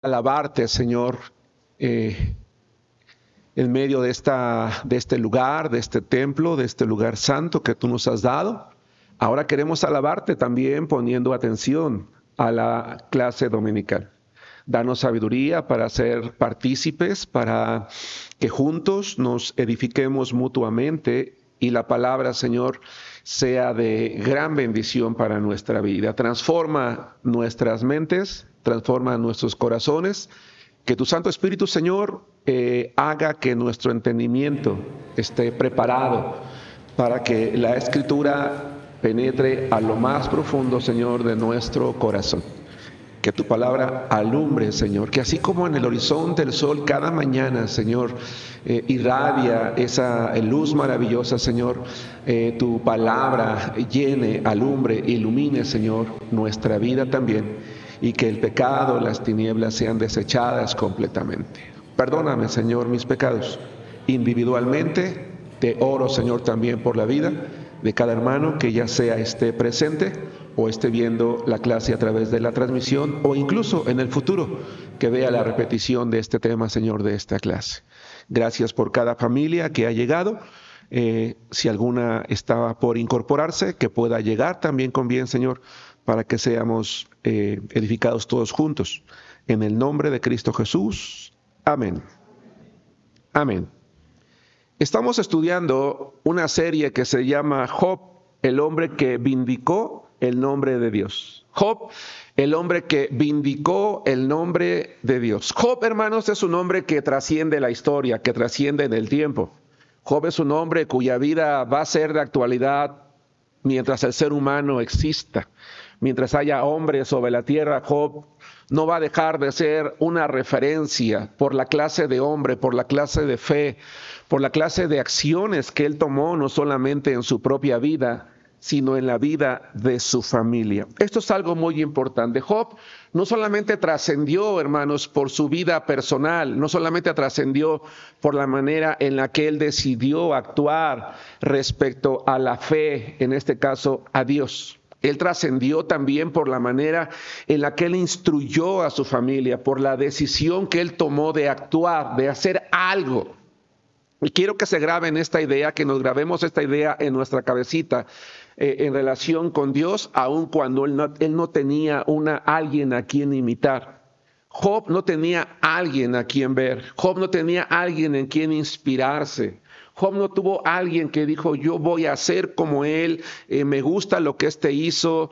Alabarte, Señor, en medio de este lugar, de este templo, de este lugar santo que tú nos has dado. Ahora queremos alabarte también poniendo atención a la clase dominical. Danos sabiduría para ser partícipes, para que juntos nos edifiquemos mutuamente y la palabra, Señor, sea de gran bendición para nuestra vida. Transforma nuestras mentes, transforma nuestros corazones. Que tu Santo Espíritu, Señor, haga que nuestro entendimiento esté preparado para que la Escritura penetre a lo más profundo, Señor, de nuestro corazón. Que tu palabra alumbre, Señor, que así como en el horizonte el sol cada mañana, Señor, irradia esa luz maravillosa, Señor, tu palabra llene, alumbre, ilumine, Señor, nuestra vida también, y que el pecado, las tinieblas sean desechadas completamente. Perdóname, Señor, mis pecados. Individualmente, te oro, Señor, también por la vida de cada hermano que ya sea esté presente o esté viendo la clase a través de la transmisión o incluso en el futuro que vea la repetición de este tema, Señor, de esta clase. Gracias por cada familia que ha llegado. Si alguna estaba por incorporarse, que pueda llegar también con bien, Señor, para que seamos edificados todos juntos. En el nombre de Cristo Jesús. Amén. Amén. Estamos estudiando una serie que se llama Job, el hombre que vindicó el nombre de Dios. Job, el hombre que vindicó el nombre de Dios. Job, hermanos, es un hombre que trasciende la historia, que trasciende en el tiempo. Job es un hombre cuya vida va a ser de actualidad mientras el ser humano exista. Mientras haya hombres sobre la tierra, Job no va a dejar de ser una referencia por la clase de hombre, por la clase de fe, por la clase de acciones que él tomó, no solamente en su propia vida, sino en la vida de su familia. Esto es algo muy importante. Job no solamente trascendió, hermanos, por su vida personal, no solamente trascendió por la manera en la que él decidió actuar respecto a la fe, en este caso a Dios. Él trascendió también por la manera en la que él instruyó a su familia, por la decisión que él tomó de actuar, de hacer algo. Y quiero que se graben esta idea, que nos grabemos esta idea en nuestra cabecita en relación con Dios, aun cuando él no tenía alguien a quien imitar. Job no tenía alguien a quien ver. Job no tenía alguien en quien inspirarse. Job no tuvo alguien que dijo, yo voy a hacer como él, me gusta lo que hizo.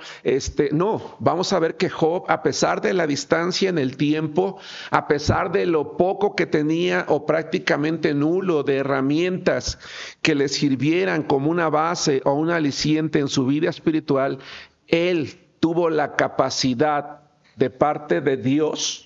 No, vamos a ver que Job, a pesar de la distancia en el tiempo, a pesar de lo poco que tenía o prácticamente nulo de herramientas que le sirvieran como una base o un aliciente en su vida espiritual, él tuvo la capacidad de parte de Dios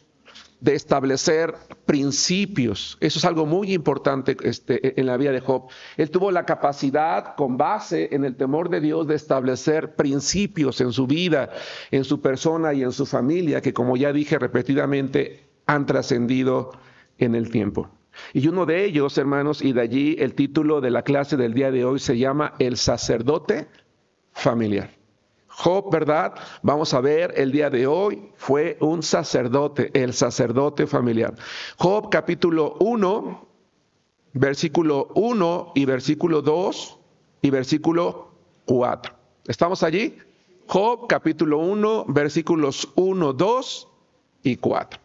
de establecer principios. Eso es algo muy importante en la vida de Job. Él tuvo la capacidad, con base en el temor de Dios, de establecer principios en su vida, en su persona y en su familia, que, como ya dije repetidamente, han trascendido en el tiempo. Y uno de ellos, hermanos, y de allí el título de la clase del día de hoy se llama El sacerdote familiar. Job, ¿verdad? Vamos a ver, el día de hoy fue un sacerdote, el sacerdote familiar. Job capítulo 1, versículo 1 y versículo 2 y versículo 4. ¿Estamos allí? Job capítulo 1, versículos 1, 2 y 4.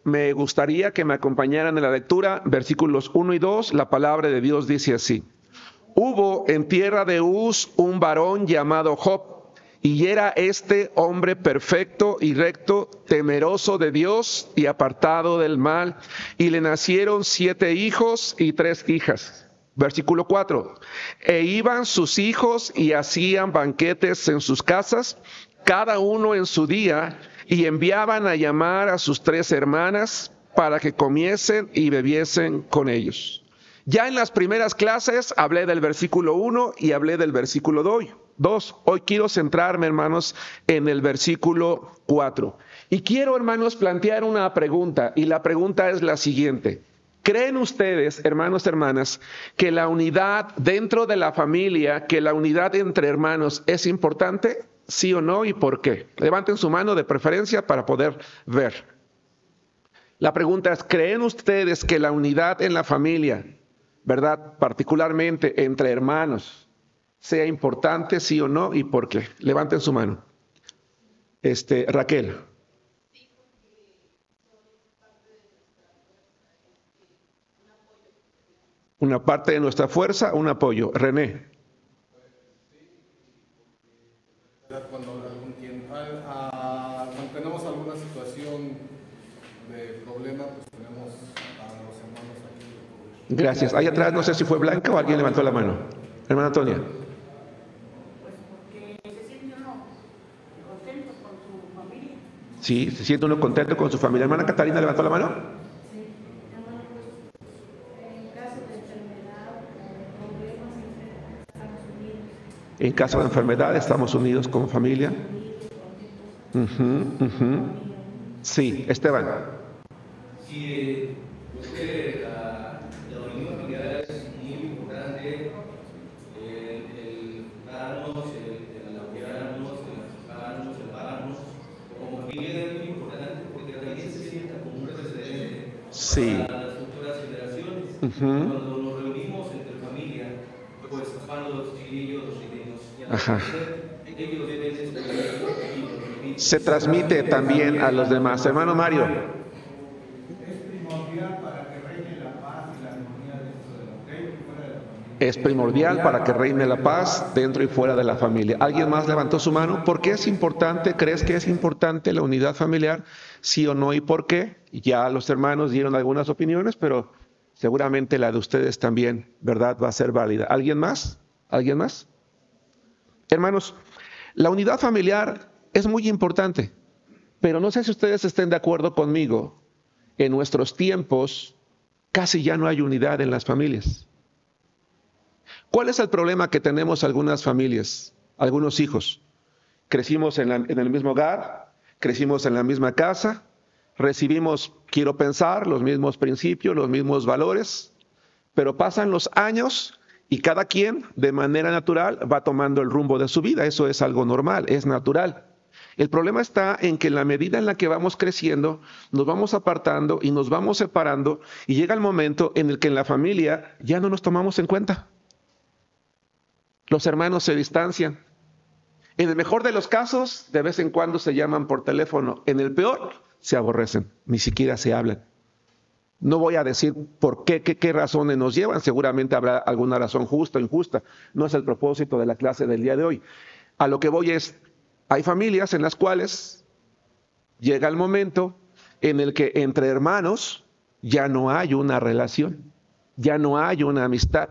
Me gustaría que me acompañaran en la lectura, versículos 1 y 2, la palabra de Dios dice así. Hubo en tierra de Uz un varón llamado Job, y era este hombre perfecto y recto, temeroso de Dios y apartado del mal, y le nacieron 7 hijos y 3 hijas. Versículo 4. E iban sus hijos y hacían banquetes en sus casas, cada uno en su día, y enviaban a llamar a sus 3 hermanas para que comiesen y bebiesen con ellos. Ya en las primeras clases hablé del versículo 1 y hablé del versículo 2. Hoy quiero centrarme, hermanos, en el versículo 4. Y quiero, hermanos, plantear una pregunta, y la pregunta es la siguiente. ¿Creen ustedes, hermanos, hermanas, que la unidad dentro de la familia, que la unidad entre hermanos es importante? ¿Sí o no? ¿Y por qué? Levanten su mano de preferencia para poder ver. La pregunta es, ¿creen ustedes que la unidad en la familia, verdad, particularmente entre hermanos, sea importante, sí o no, y por qué? Levanten su mano. Raquel. Una parte de nuestra fuerza, un apoyo. René. Cuando tenemos alguna situación de problema, pues tenemos a los hermanos aquí. Gracias. Ahí atrás, no sé si fue Blanca o alguien levantó la mano. Hermana Antonia. Pues porque se siente uno contento con su familia. Sí, se siente uno contento con su familia. Hermana Catalina levantó la mano. Sí, hermano, pues en caso de enfermedad o de problemas, siempre estamos unidos. En caso de enfermedad, estamos unidos como familia. Sí, Esteban. Sí, creo que la unión familiar es muy importante, el darnos, el apoyarnos, el apoyarnos, el pararnos. Como familia es muy importante porque también se sienta como un precedente para las futuras generaciones. Cuando nos reunimos entre familia, pues van los chiquillos, los niños, y al parecer ellos deben estudiar se transmite también a los demás. Hermano Mario. Es primordial para que reine la paz y la armonía dentro de la familia y fuera de la familia. Es primordial para que reine la paz dentro y fuera de la familia. ¿Alguien más levantó su mano? ¿Por qué es importante? ¿Crees que es importante la unidad familiar? ¿Sí o no? ¿Y por qué? Ya los hermanos dieron algunas opiniones, pero seguramente la de ustedes también, ¿verdad? Va a ser válida. ¿Alguien más? ¿Alguien más? Hermanos, la unidad familiar es muy importante, pero no sé si ustedes estén de acuerdo conmigo. En nuestros tiempos casi ya no hay unidad en las familias. ¿Cuál es el problema que tenemos algunas familias, algunos hijos? Crecimos en el mismo hogar, crecimos en la misma casa, recibimos, quiero pensar, los mismos principios, los mismos valores, pero pasan los años y cada quien de manera natural va tomando el rumbo de su vida. Eso es algo normal, es natural. El problema está en que en la medida en la que vamos creciendo, nos vamos apartando y nos vamos separando y llega el momento en el que en la familia ya no nos tomamos en cuenta. Los hermanos se distancian. En el mejor de los casos, de vez en cuando se llaman por teléfono. En el peor, se aborrecen, ni siquiera se hablan. No voy a decir por qué razones nos llevan, seguramente habrá alguna razón justa o injusta. No es el propósito de la clase del día de hoy. A lo que voy es, hay familias en las cuales llega el momento en el que entre hermanos ya no hay una relación, ya no hay una amistad.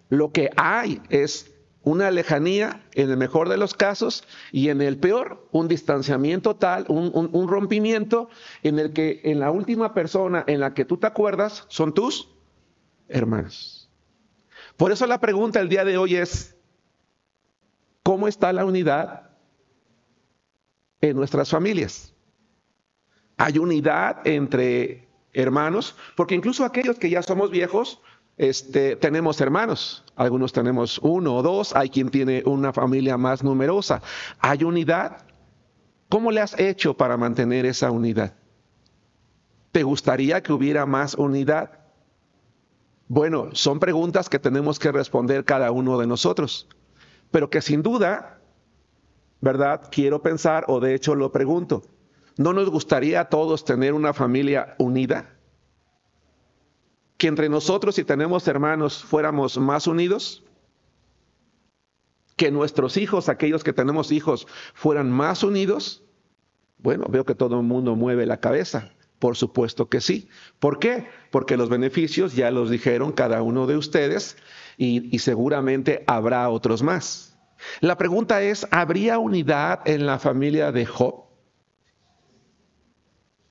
Lo que hay es una lejanía en el mejor de los casos y en el peor un distanciamiento tal, un rompimiento en el que en la última persona en la que tú te acuerdas son tus hermanos. Por eso la pregunta el día de hoy es, ¿cómo está la unidad en nuestras familias? ¿Hay unidad entre hermanos? Porque incluso aquellos que ya somos viejos, tenemos hermanos. Algunos tenemos uno o dos, hay quien tiene una familia más numerosa. ¿Hay unidad? ¿Cómo le has hecho para mantener esa unidad? ¿Te gustaría que hubiera más unidad? Bueno, son preguntas que tenemos que responder cada uno de nosotros, pero que sin duda, ¿verdad? Quiero pensar, o de hecho lo pregunto, ¿no nos gustaría a todos tener una familia unida? Que entre nosotros, si tenemos hermanos, fuéramos más unidos. Que nuestros hijos, aquellos que tenemos hijos, fueran más unidos. Bueno, veo que todo el mundo mueve la cabeza. Por supuesto que sí. ¿Por qué? Porque los beneficios ya los dijeron cada uno de ustedes y seguramente habrá otros más. La pregunta es, ¿habría unidad en la familia de Job?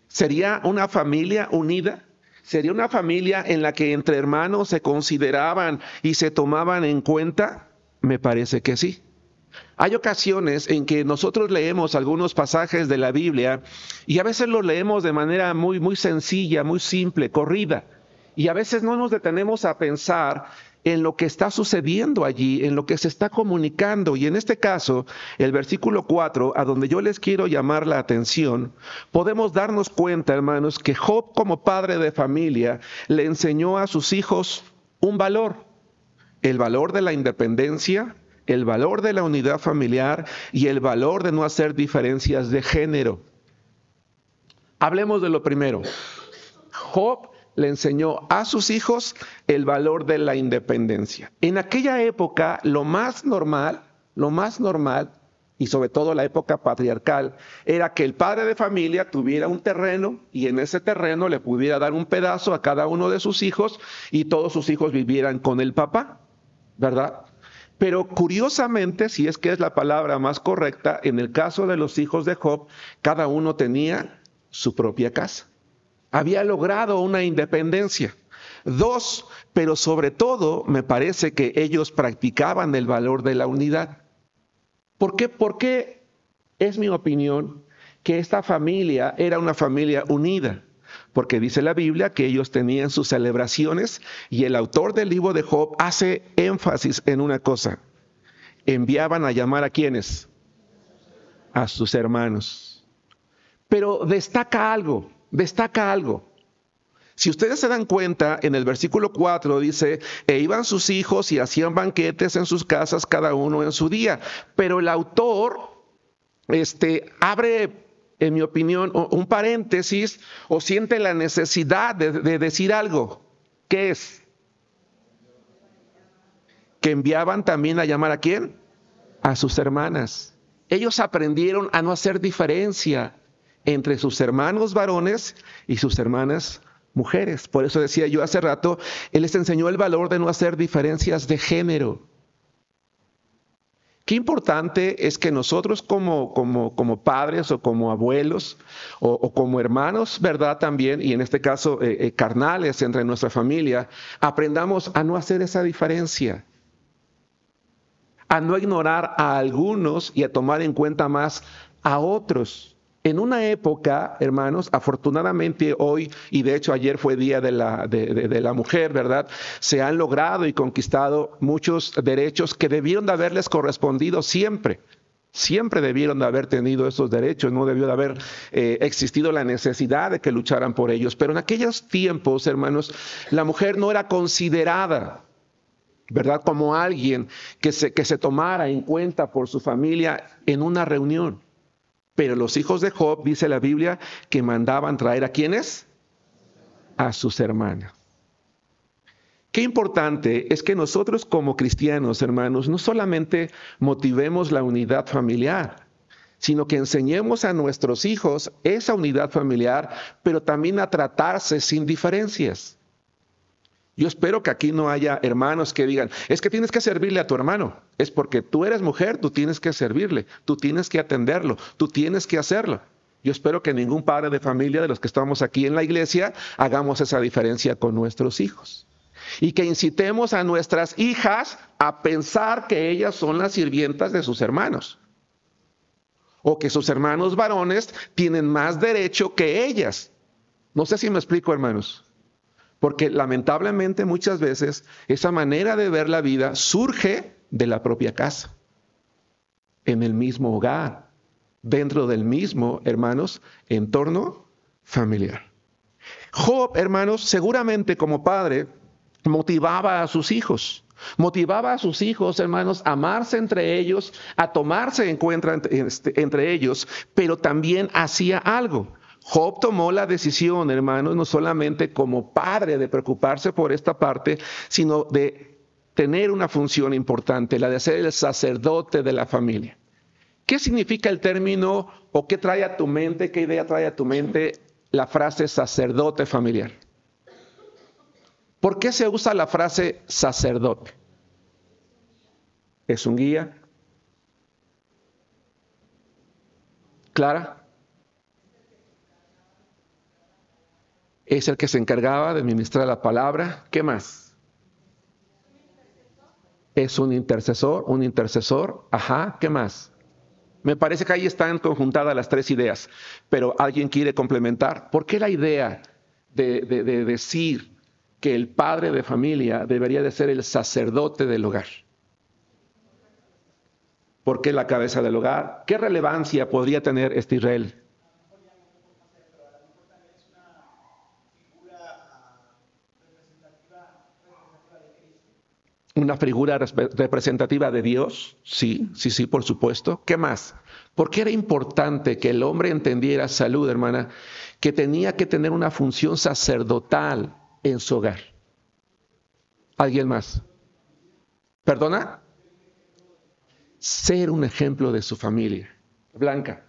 ¿Sería una familia unida? ¿Sería una familia en la que entre hermanos se consideraban y se tomaban en cuenta? Me parece que sí. Hay ocasiones en que nosotros leemos algunos pasajes de la Biblia y a veces los leemos de manera muy sencilla, muy simple, corrida. Y a veces no nos detenemos a pensar en lo que está sucediendo allí, en lo que se está comunicando. Y en este caso, el versículo 4, a donde yo les quiero llamar la atención, podemos darnos cuenta, hermanos, que Job, como padre de familia, le enseñó a sus hijos un valor: el valor de la independencia, el valor de la unidad familiar y el valor de no hacer diferencias de género. Hablemos de lo primero. Job le enseñó a sus hijos el valor de la independencia. En aquella época, lo más normal, y sobre todo la época patriarcal, era que el padre de familia tuviera un terreno y en ese terreno le pudiera dar un pedazo a cada uno de sus hijos y todos sus hijos vivieran con el papá, ¿verdad? Pero curiosamente, si es que es la palabra más correcta, en el caso de los hijos de Job, cada uno tenía su propia casa. Había logrado una independencia. 2, pero sobre todo me parece que ellos practicaban el valor de la unidad. ¿Por qué? Porque es mi opinión que esta familia era una familia unida. Porque dice la Biblia que ellos tenían sus celebraciones y el autor del libro de Job hace énfasis en una cosa: enviaban a llamar ¿a quiénes? A sus hermanos. Pero destaca algo. Si ustedes se dan cuenta, en el versículo 4 dice: e iban sus hijos y hacían banquetes en sus casas, cada uno en su día. Pero el autor abre, en mi opinión, un paréntesis o siente la necesidad de decir algo. ¿Qué es? Que enviaban también a llamar ¿a quién? A sus hermanas. Ellos aprendieron a no hacer diferencia entre sus hermanos varones y sus hermanas mujeres. Por eso decía yo hace rato, Él les enseñó el valor de no hacer diferencias de género. Qué importante es que nosotros como padres o como abuelos o como hermanos, ¿verdad? También, y en este caso carnales entre nuestra familia, aprendamos a no hacer esa diferencia, a no ignorar a algunos y a tomar en cuenta más a otros. En una época, hermanos, afortunadamente hoy, y de hecho ayer fue Día de la Mujer, ¿verdad? Se han logrado y conquistado muchos derechos que debieron de haberles correspondido siempre. Siempre debieron de haber tenido esos derechos, no debió de haber existido la necesidad de que lucharan por ellos. Pero en aquellos tiempos, hermanos, la mujer no era considerada, ¿verdad?, como alguien que se tomara en cuenta por su familia en una reunión. Pero los hijos de Job, dice la Biblia, que mandaban traer ¿a quiénes? A sus hermanas. Qué importante es que nosotros como cristianos, hermanos, no solamente motivemos la unidad familiar, sino que enseñemos a nuestros hijos esa unidad familiar, pero también a tratarse sin diferencias. Yo espero que aquí no haya hermanos que digan: es que tienes que servirle a tu hermano. Es porque tú eres mujer, tú tienes que servirle, tú tienes que atenderlo, tú tienes que hacerlo. Yo espero que ningún padre de familia de los que estamos aquí en la iglesia hagamos esa diferencia con nuestros hijos. Y que incitemos a nuestras hijas a pensar que ellas son las sirvientas de sus hermanos. O que sus hermanos varones tienen más derecho que ellas. No sé si me explico, hermanos. Porque lamentablemente muchas veces esa manera de ver la vida surge de la propia casa, en el mismo hogar, dentro del mismo, hermanos, entorno familiar. Job, hermanos, seguramente como padre, motivaba a sus hijos. Motivaba a sus hijos, hermanos, a amarse entre ellos, a tomarse en cuenta entre ellos, pero también hacía algo. Job tomó la decisión, hermanos, no solamente como padre de preocuparse por esta parte, sino de tener una función importante, la de ser el sacerdote de la familia. ¿Qué significa el término o qué trae a tu mente, qué idea trae a tu mente la frase sacerdote familiar? ¿Por qué se usa la frase sacerdote? ¿Es un guía? ¿Clara? Es el que se encargaba de ministrar la palabra. ¿Qué más? Es un intercesor. Ajá, ¿qué más? Me parece que ahí están conjuntadas las tres ideas, pero alguien quiere complementar. ¿Por qué la idea de decir que el padre de familia debería de ser el sacerdote del hogar. ¿Por qué la cabeza del hogar? ¿Qué relevancia podría tener este Israel? ¿Una figura representativa de Dios? Sí, por supuesto. ¿Qué más? ¿Por qué era importante que el hombre entendiera, salud, hermana, que tenía que tener una función sacerdotal en su hogar? ¿Alguien más? ¿Perdona? Ser un ejemplo de su familia. Blanca.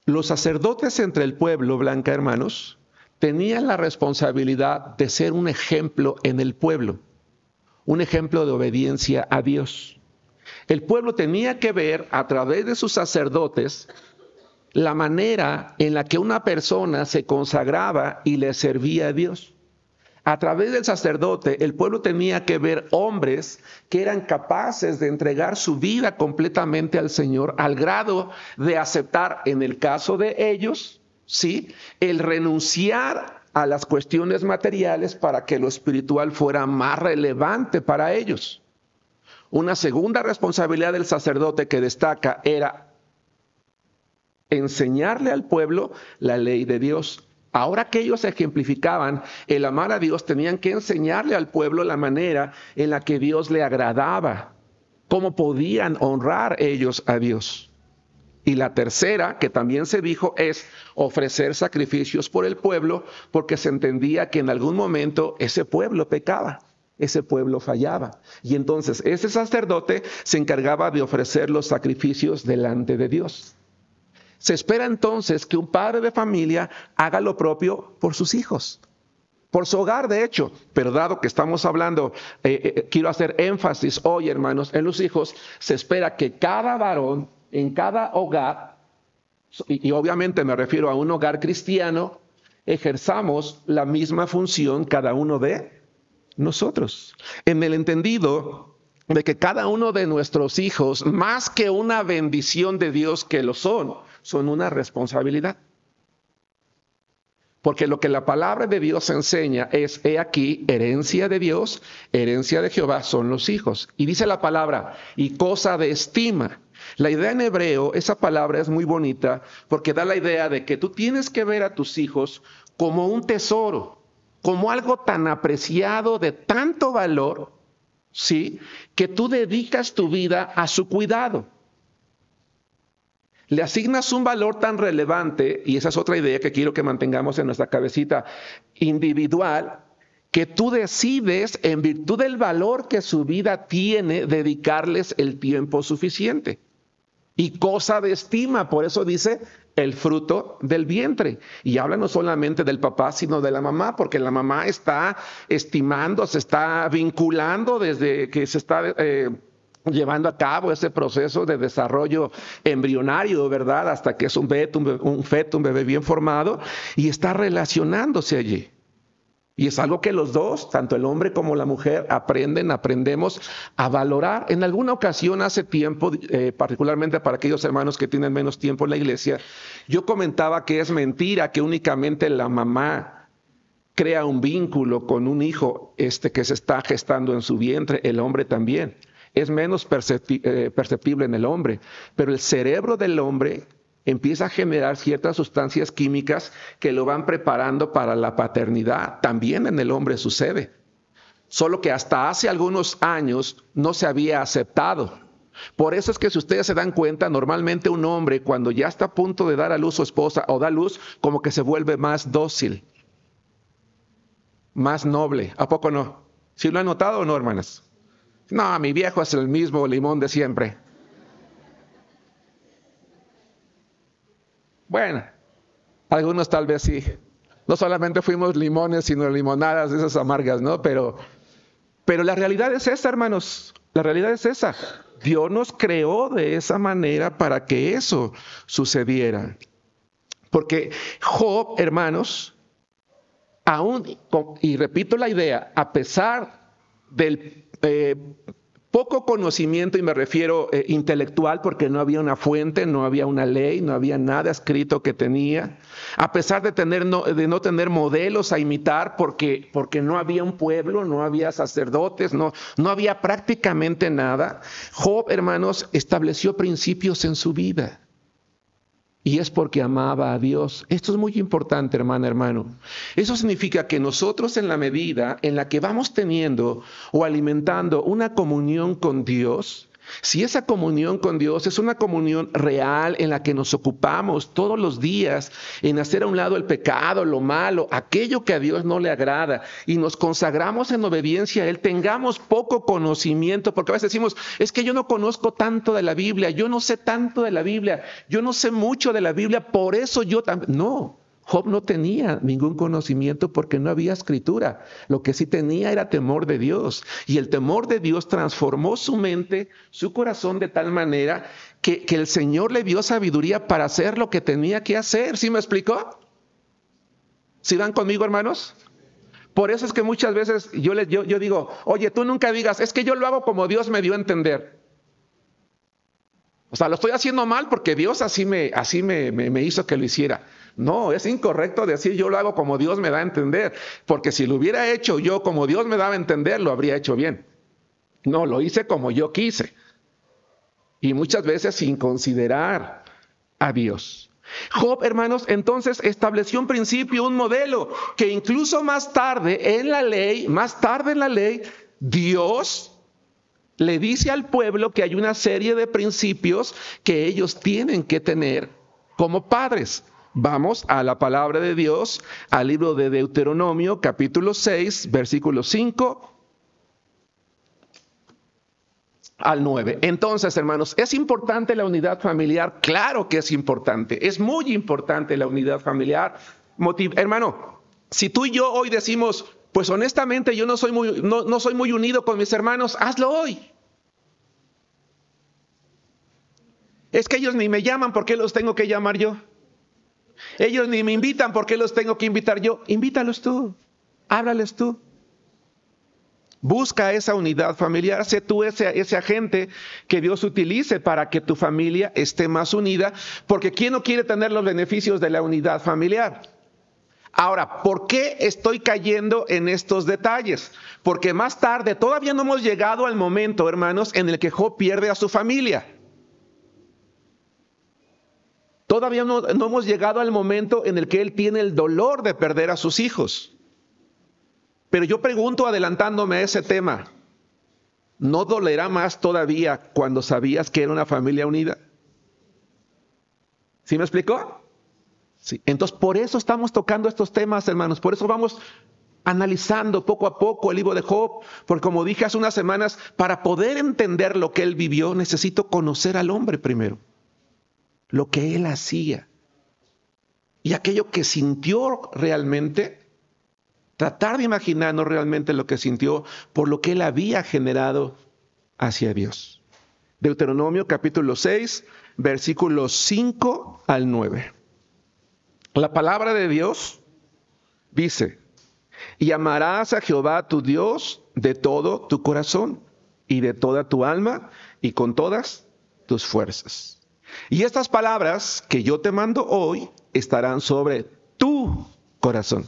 Los sacerdotes entre el pueblo, Blanca, hermanos, tenían la responsabilidad de ser un ejemplo en el pueblo, un ejemplo de obediencia a Dios. El pueblo tenía que ver a través de sus sacerdotes la manera en la que una persona se consagraba y le servía a Dios. A través del sacerdote, el pueblo tenía que ver hombres que eran capaces de entregar su vida completamente al Señor, al grado de aceptar, en el caso de ellos, ¿sí?, el renunciar a las cuestiones materiales para que lo espiritual fuera más relevante para ellos. Una segunda responsabilidad del sacerdote que destaca era enseñarle al pueblo la ley de Dios. Ahora que ellos ejemplificaban el amar a Dios, tenían que enseñarle al pueblo la manera en la que Dios le agradaba, cómo podían honrar ellos a Dios. Y la tercera, que también se dijo, es ofrecer sacrificios por el pueblo, porque se entendía que en algún momento ese pueblo pecaba, ese pueblo fallaba. Y entonces ese sacerdote se encargaba de ofrecer los sacrificios delante de Dios. Se espera entonces que un padre de familia haga lo propio por sus hijos, por su hogar de hecho, pero dado que estamos hablando, quiero hacer énfasis hoy, hermanos, en los hijos, se espera que cada varón en cada hogar, y obviamente me refiero a un hogar cristiano, ejerzamos la misma función cada uno de nosotros, en el entendido de que cada uno de nuestros hijos, más que una bendición de Dios que lo son una responsabilidad. Porque lo que la palabra de Dios enseña es, he aquí, herencia de Dios, herencia de Jehová son los hijos. Y dice la palabra, y cosa de estima. La idea en hebreo, esa palabra es muy bonita porque da la idea de que tú tienes que ver a tus hijos como un tesoro, como algo tan apreciado, de tanto valor, ¿sí?, que tú dedicas tu vida a su cuidado. Le asignas un valor tan relevante, y esa es otra idea que quiero que mantengamos en nuestra cabecita individual, que tú decides, en virtud del valor que su vida tiene, dedicarles el tiempo suficiente. Y cosa de estima, por eso dice el fruto del vientre. Y habla no solamente del papá, sino de la mamá, porque la mamá está estimando, se está vinculando desde que se está llevando a cabo ese proceso de desarrollo embrionario, ¿verdad? Hasta que es un feto, un bebé bien formado, y está relacionándose allí. Y es algo que los dos, tanto el hombre como la mujer, aprendemos a valorar. En alguna ocasión, hace tiempo, particularmente para aquellos hermanos que tienen menos tiempo en la iglesia, yo comentaba que es mentira que únicamente la mamá crea un vínculo con un hijo que se está gestando en su vientre, el hombre también. Es menos perceptible en el hombre, pero el cerebro del hombre empieza a generar ciertas sustancias químicas que lo van preparando para la paternidad. También en el hombre sucede, solo que hasta hace algunos años no se había aceptado. Por eso es que si ustedes se dan cuenta, normalmente un hombre cuando ya está a punto de dar a luz su esposa o da luz, como que se vuelve más dócil, más noble. ¿A poco no? ¿Sí lo han notado o no, hermanas? No, mi viejo es el mismo limón de siempre. Bueno, algunos tal vez sí. No solamente fuimos limones, sino limonadas de esas amargas, ¿no? Pero la realidad es esa, hermanos. La realidad es esa. Dios nos creó de esa manera para que eso sucediera. Porque Job, hermanos, aún, y repito la idea, a pesar del Poco conocimiento, y me refiero intelectual, porque no había una fuente, no había una ley, no había nada escrito que tenía. A pesar de no tener modelos a imitar, porque no había un pueblo, no había sacerdotes, no había prácticamente nada. Job, hermanos, estableció principios en su vida. Y es porque amaba a Dios. Esto es muy importante, hermano. Eso significa que nosotros, en la medida en la que vamos teniendo o alimentando una comunión con Dios, si esa comunión con Dios es una comunión real en la que nos ocupamos todos los días en hacer a un lado el pecado, lo malo, aquello que a Dios no le agrada, y nos consagramos en obediencia a Él, tengamos poco conocimiento, porque a veces decimos, es que yo no conozco tanto de la Biblia, yo no sé tanto de la Biblia, yo no sé mucho de la Biblia, por eso yo también. No. Job no tenía ningún conocimiento porque no había escritura. Lo que sí tenía era temor de Dios. Y el temor de Dios transformó su mente, su corazón, de tal manera que el Señor le dio sabiduría para hacer lo que tenía que hacer. ¿Sí me explicó? ¿Sí van conmigo, hermanos? Por eso es que muchas veces yo digo, oye, tú nunca digas, es que yo lo hago como Dios me dio a entender. O sea, lo estoy haciendo mal porque Dios así me hizo que lo hiciera. No, es incorrecto decir yo lo hago como Dios me da a entender, porque si lo hubiera hecho yo como Dios me daba a entender, lo habría hecho bien. No, lo hice como yo quise. Y muchas veces sin considerar a Dios. Job, hermanos, entonces estableció un principio, un modelo, que incluso más tarde en la ley, Dios le dice al pueblo que hay una serie de principios que ellos tienen que tener como padres. Vamos a la palabra de Dios, al libro de Deuteronomio, capítulo 6, versículos 5 al 9. Entonces, hermanos, ¿es importante la unidad familiar? Claro que es importante, es muy importante la unidad familiar. Hermano, si tú y yo hoy decimos, pues honestamente yo no soy muy unido con mis hermanos, hazlo hoy. Es que ellos ni me llaman, ¿por qué los tengo que llamar yo? Ellos ni me invitan, ¿por qué los tengo que invitar yo? Invítalos tú, háblales tú. Busca esa unidad familiar, sé tú ese agente que Dios utilice para que tu familia esté más unida, porque ¿quién no quiere tener los beneficios de la unidad familiar? Ahora, ¿por qué estoy cayendo en estos detalles? Porque más tarde, todavía no hemos llegado al momento, hermanos, en el que Job pierde a su familia. Todavía no hemos llegado al momento en el que él tiene el dolor de perder a sus hijos. Pero yo pregunto, adelantándome a ese tema, ¿no dolerá más todavía cuando sabías que era una familia unida? ¿Sí me explicó? Sí. Entonces, por eso estamos tocando estos temas, hermanos. Por eso vamos analizando poco a poco el libro de Job. Porque como dije hace unas semanas, para poder entender lo que él vivió, necesito conocer al hombre primero. Lo que él hacía. Y aquello que sintió realmente. Tratar de imaginarnos realmente lo que sintió por lo que él había generado hacia Dios. Deuteronomio capítulo 6, versículos 5 al 9. La palabra de Dios dice, y amarás a Jehová tu Dios de todo tu corazón y de toda tu alma y con todas tus fuerzas. Y estas palabras que yo te mando hoy estarán sobre tu corazón.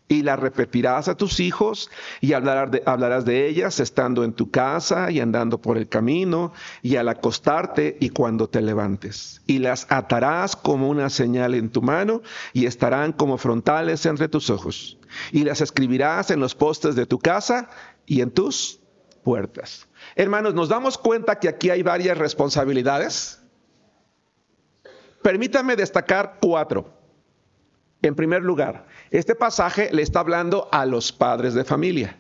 Y las repetirás a tus hijos y hablarás de ellas estando en tu casa y andando por el camino y al acostarte y cuando te levantes. Y las atarás como una señal en tu mano y estarán como frontales entre tus ojos. Y las escribirás en los postes de tu casa y en tus puertas. Hermanos, ¿nos damos cuenta que aquí hay varias responsabilidades? Permítanme destacar 4. En primer lugar, este pasaje le está hablando a los padres de familia.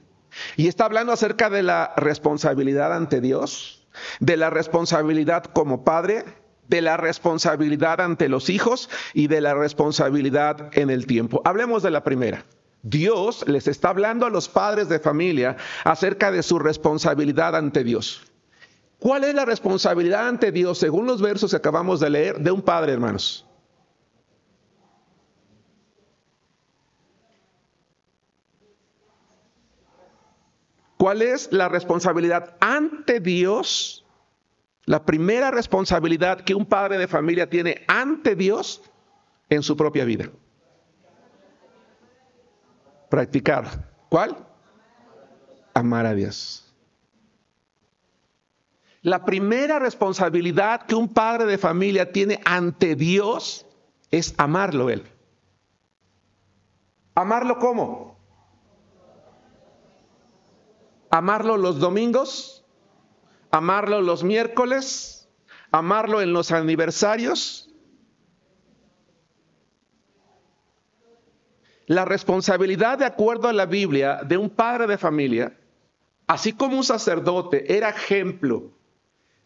Y está hablando acerca de la responsabilidad ante Dios, de la responsabilidad como padre, de la responsabilidad ante los hijos y de la responsabilidad en el tiempo. Hablemos de la primera. Dios les está hablando a los padres de familia acerca de su responsabilidad ante Dios. ¿Cuál es la responsabilidad ante Dios, según los versos que acabamos de leer, de un padre, hermanos? ¿Cuál es la responsabilidad ante Dios? La primera responsabilidad que un padre de familia tiene ante Dios en su propia vida. Practicar. ¿Cuál? Amar a Dios. La primera responsabilidad que un padre de familia tiene ante Dios es amarlo Él. ¿Amarlo cómo? Amarlo los domingos, amarlo los miércoles, amarlo en los aniversarios. La responsabilidad, de acuerdo a la Biblia, de un padre de familia, así como un sacerdote era ejemplo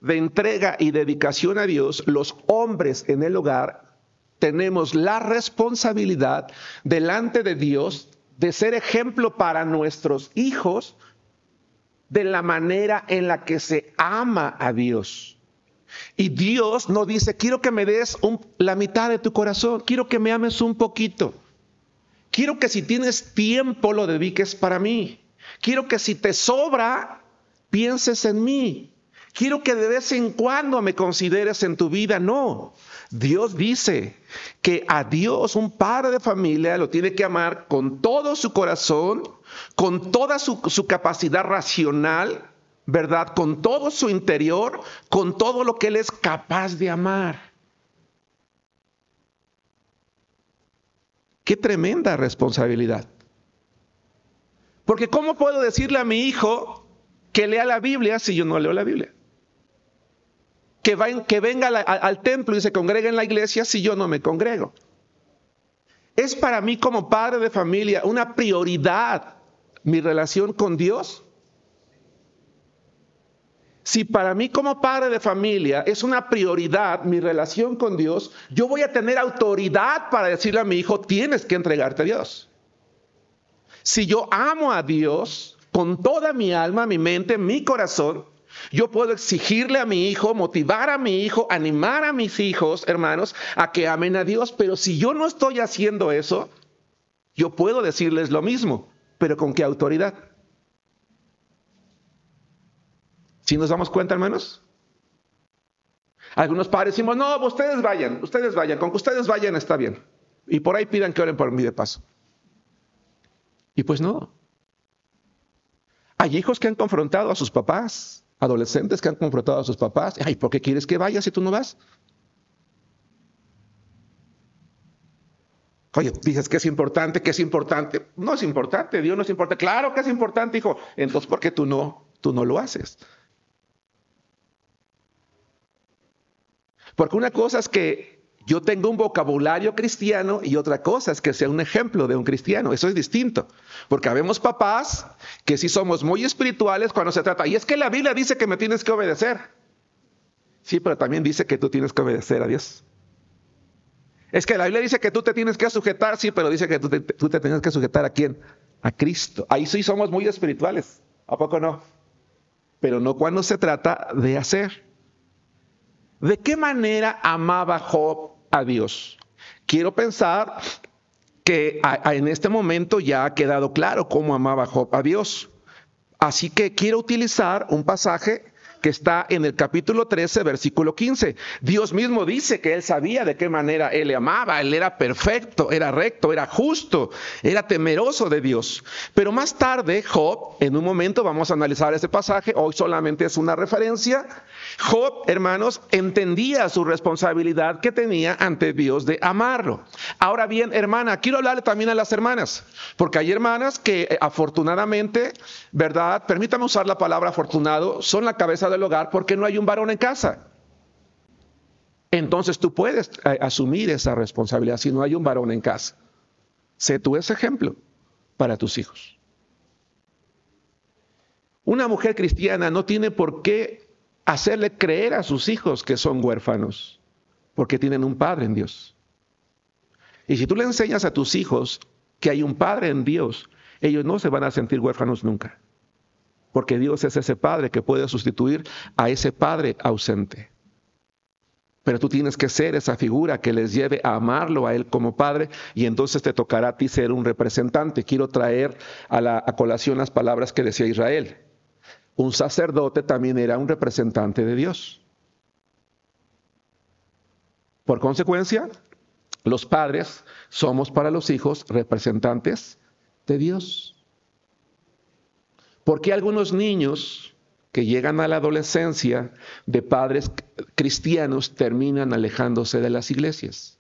de entrega y dedicación a Dios, los hombres en el hogar tenemos la responsabilidad delante de Dios de ser ejemplo para nuestros hijos de la manera en la que se ama a Dios. Y Dios no dice, quiero que me des la mitad de tu corazón, quiero que me ames un poquito. Quiero que si tienes tiempo lo dediques para mí. Quiero que si te sobra, pienses en mí. Quiero que de vez en cuando me consideres en tu vida. No. Dios dice que a Dios, un padre de familia, lo tiene que amar con todo su corazón, con toda su capacidad racional, ¿verdad? Con todo su interior, con todo lo que Él es capaz de amar. ¡Qué tremenda responsabilidad! Porque ¿cómo puedo decirle a mi hijo que lea la Biblia si yo no leo la Biblia? Que venga al templo y se congregue en la iglesia si yo no me congrego. ¿Es para mí como padre de familia una prioridad mi relación con Dios? Si para mí como padre de familia es una prioridad mi relación con Dios, yo voy a tener autoridad para decirle a mi hijo, tienes que entregarte a Dios. Si yo amo a Dios con toda mi alma, mi mente, mi corazón, yo puedo exigirle a mi hijo, motivar a mi hijo, animar a mis hijos, hermanos, a que amen a Dios. Pero si yo no estoy haciendo eso, yo puedo decirles lo mismo, pero ¿con qué autoridad? ¿Sí nos damos cuenta, hermanos? Algunos padres decimos, no, ustedes vayan, con que ustedes vayan está bien. Y por ahí pidan que oren por mí de paso. Y pues no. Hay hijos que han confrontado a sus papás, adolescentes que han confrontado a sus papás. Ay, ¿por qué quieres que vayas si tú no vas? Oye, dices que es importante, que es importante. No es importante, Dios no es importante. Claro que es importante, hijo. Entonces, ¿por qué tú no lo haces? Porque una cosa es que yo tengo un vocabulario cristiano y otra cosa es que sea un ejemplo de un cristiano. Eso es distinto. Porque habemos papás que sí somos muy espirituales cuando se trata. Y es que la Biblia dice que me tienes que obedecer. Sí, pero también dice que tú tienes que obedecer a Dios. Es que la Biblia dice que tú te tienes que sujetar. Sí, pero dice que tú te tienes que sujetar ¿a quién? A Cristo. Ahí sí somos muy espirituales. ¿A poco no? Pero no cuando se trata de hacer. ¿De qué manera amaba Job a Dios? Quiero pensar que en este momento ya ha quedado claro cómo amaba Job a Dios. Así que quiero utilizar un pasaje que está en el capítulo 13, versículo 15. Dios mismo dice que Él sabía de qué manera Él le amaba. Él era perfecto, era recto, era justo, era temeroso de Dios. Pero más tarde, Job, en un momento vamos a analizar ese pasaje, hoy solamente es una referencia. Job, hermanos, entendía su responsabilidad que tenía ante Dios de amarlo. Ahora bien, hermana, quiero hablarle también a las hermanas, porque hay hermanas que afortunadamente, ¿verdad? Permítame usar la palabra afortunado, son la cabeza del hogar porque no hay un varón en casa. Entonces tú puedes asumir esa responsabilidad si no hay un varón en casa. Sé tú ese ejemplo para tus hijos. Una mujer cristiana no tiene por qué hacerle creer a sus hijos que son huérfanos, porque tienen un padre en Dios. Y si tú le enseñas a tus hijos que hay un padre en Dios, ellos no se van a sentir huérfanos nunca. Porque Dios es ese padre que puede sustituir a ese padre ausente. Pero tú tienes que ser esa figura que les lleve a amarlo a Él como padre, y entonces te tocará a ti ser un representante. Quiero traer a colación las palabras que decía Israel. un sacerdote también era un representante de Dios. Por consecuencia, los padres somos para los hijos representantes de Dios. ¿Por qué algunos niños que llegan a la adolescencia de padres cristianos terminan alejándose de las iglesias?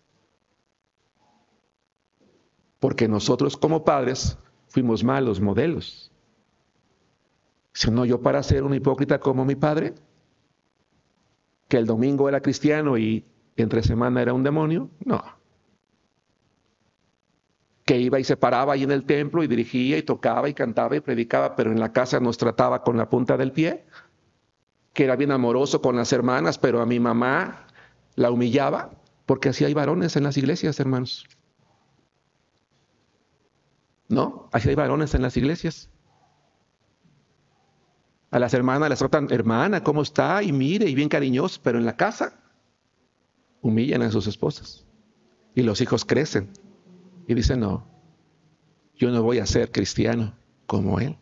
Porque nosotros como padres fuimos malos modelos. Si no, yo para ser un hipócrita como mi padre, que el domingo era cristiano y entre semana era un demonio, no. Que iba y se paraba ahí en el templo y dirigía y tocaba y cantaba y predicaba, pero en la casa nos trataba con la punta del pie, que era bien amoroso con las hermanas, pero a mi mamá la humillaba, porque así hay varones en las iglesias, hermanos. ¿No? Así hay varones en las iglesias. A las hermanas les tratan, hermana, ¿cómo está? Y mire, y bien cariñosos, pero en la casa humillan a sus esposas. Y los hijos crecen y dicen, no, yo no voy a ser cristiano como él.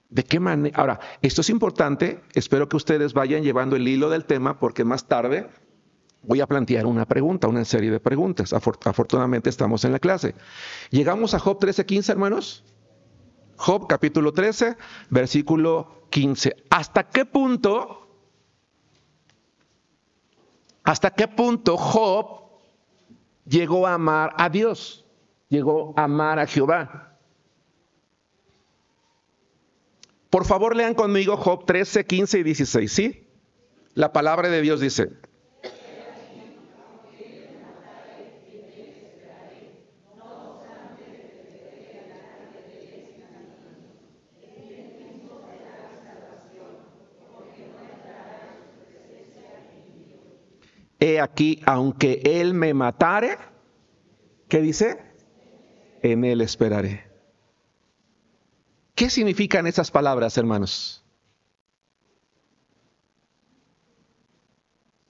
¿De qué manera? Ahora, esto es importante, espero que ustedes vayan llevando el hilo del tema, porque más tarde voy a plantear una pregunta, una serie de preguntas. Afortunadamente estamos en la clase. Llegamos a Job 13:15, hermanos. Job capítulo 13, versículo 15. ¿Hasta qué punto Job llegó a amar a Dios? Llegó a amar a Jehová. Por favor, lean conmigo Job 13, 15 y 16, ¿sí? La palabra de Dios dice: he aquí, aunque él me matare, ¿qué dice? En él esperaré. ¿Qué significan esas palabras, hermanos?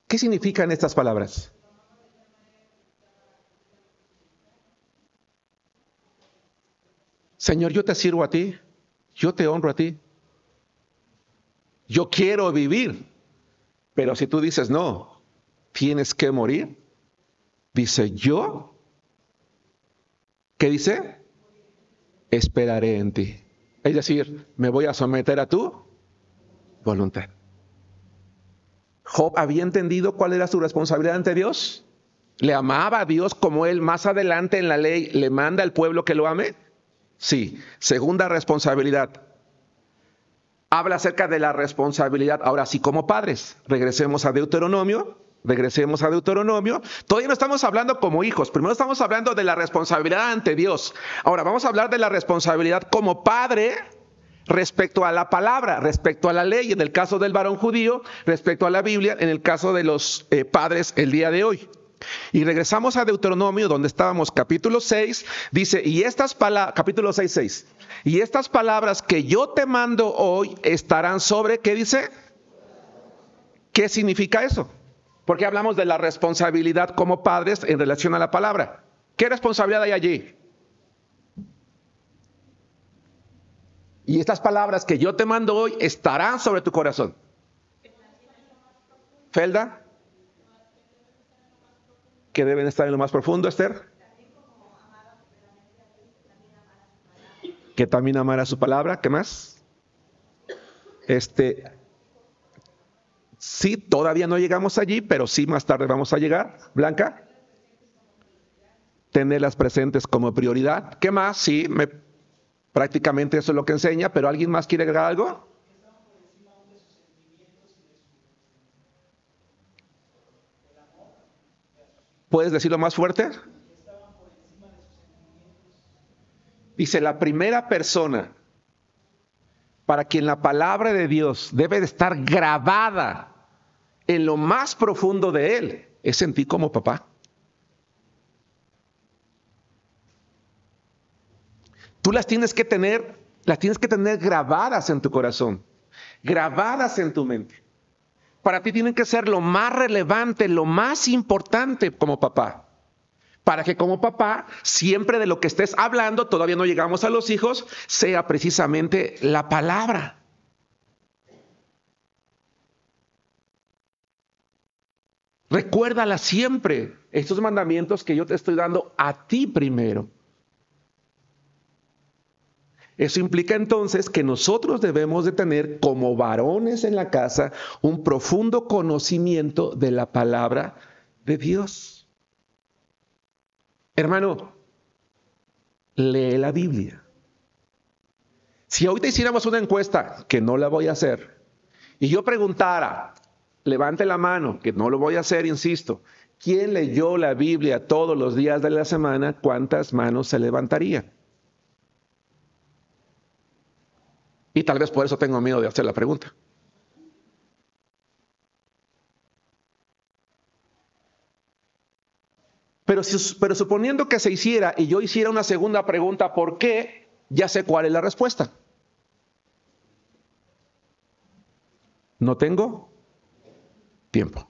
¿Qué significan estas palabras? Señor, yo te sirvo a ti, yo te honro a ti. Yo quiero vivir, pero si tú dices no, tienes que morir, dice yo, ¿qué dice? Esperaré en ti. Es decir, me voy a someter a tu voluntad. Job había entendido cuál era su responsabilidad ante Dios. ¿Le amaba a Dios como él más adelante en la ley le manda al pueblo que lo ame? Sí. Segunda responsabilidad. Habla acerca de la responsabilidad, ahora sí, como padres. Regresemos a Deuteronomio. Todavía no estamos hablando como hijos. Primero estamos hablando de la responsabilidad ante Dios. Ahora vamos a hablar de la responsabilidad como padre respecto a la palabra, respecto a la ley, en el caso del varón judío, respecto a la Biblia, en el caso de los padres el día de hoy. Y regresamos a Deuteronomio, donde estábamos, capítulo 6, dice, y estas palabras, capítulo 6, y estas palabras que yo te mando hoy estarán sobre, ¿qué dice? ¿Qué significa eso? Porque hablamos de la responsabilidad como padres en relación a la palabra. ¿Qué responsabilidad hay allí? Y estas palabras que yo te mando hoy estarán sobre tu corazón. ¿Felda? ¿Que deben estar en lo más profundo, Esther? Que también amará su palabra. ¿Qué más? Sí, todavía no llegamos allí, pero sí más tarde vamos a llegar. Blanca. Tenerlas presentes como prioridad. ¿Qué más? Sí, prácticamente eso es lo que enseña, pero ¿alguien más quiere agregar algo? ¿Puedes decirlo más fuerte? Dice, la primera persona para quien la palabra de Dios debe de estar grabada en lo más profundo de él, es en ti como papá. Tú las tienes que tener grabadas en tu corazón, grabadas en tu mente. Para ti tienen que ser lo más relevante, lo más importante como papá. Para que como papá, siempre de lo que estés hablando, todavía no llegamos a los hijos, sea precisamente la palabra. Recuérdala siempre, estos mandamientos que yo te estoy dando a ti primero. Eso implica entonces que nosotros debemos de tener como varones en la casa un profundo conocimiento de la palabra de Dios. Hermano, lee la Biblia. Si hoy te hiciéramos una encuesta, que no la voy a hacer, y yo preguntara, levante la mano, que no lo voy a hacer, insisto, ¿quién leyó la Biblia todos los días de la semana? ¿Cuántas manos se levantarían? Y tal vez por eso tengo miedo de hacer la pregunta. Pero suponiendo que se hiciera y yo hiciera una segunda pregunta, ¿por qué? Ya sé cuál es la respuesta. No tengo tiempo.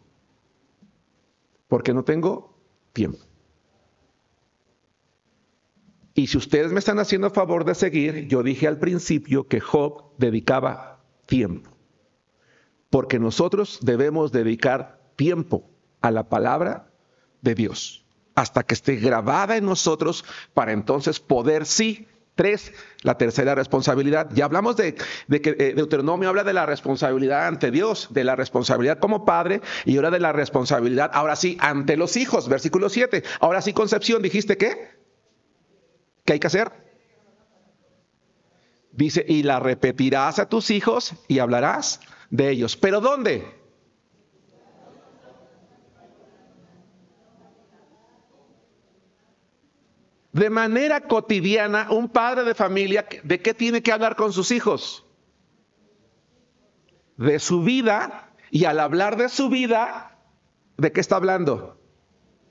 Porque no tengo tiempo. Y si ustedes me están haciendo favor de seguir, yo dije al principio que Job dedicaba tiempo. Porque nosotros debemos dedicar tiempo a la palabra de Dios, hasta que esté grabada en nosotros, para entonces poder, sí. 3, la tercera responsabilidad. Ya hablamos de que Deuteronomio habla de la responsabilidad ante Dios, de la responsabilidad como padre, y ahora de la responsabilidad, ahora sí, ante los hijos. Versículo 7. Ahora sí, Concepción, ¿dijiste qué? ¿Qué hay que hacer? Dice, y la repetirás a tus hijos y hablarás de ellos. ¿Pero dónde? De manera cotidiana, un padre de familia, ¿de qué tiene que hablar con sus hijos? De su vida, y al hablar de su vida, ¿de qué está hablando?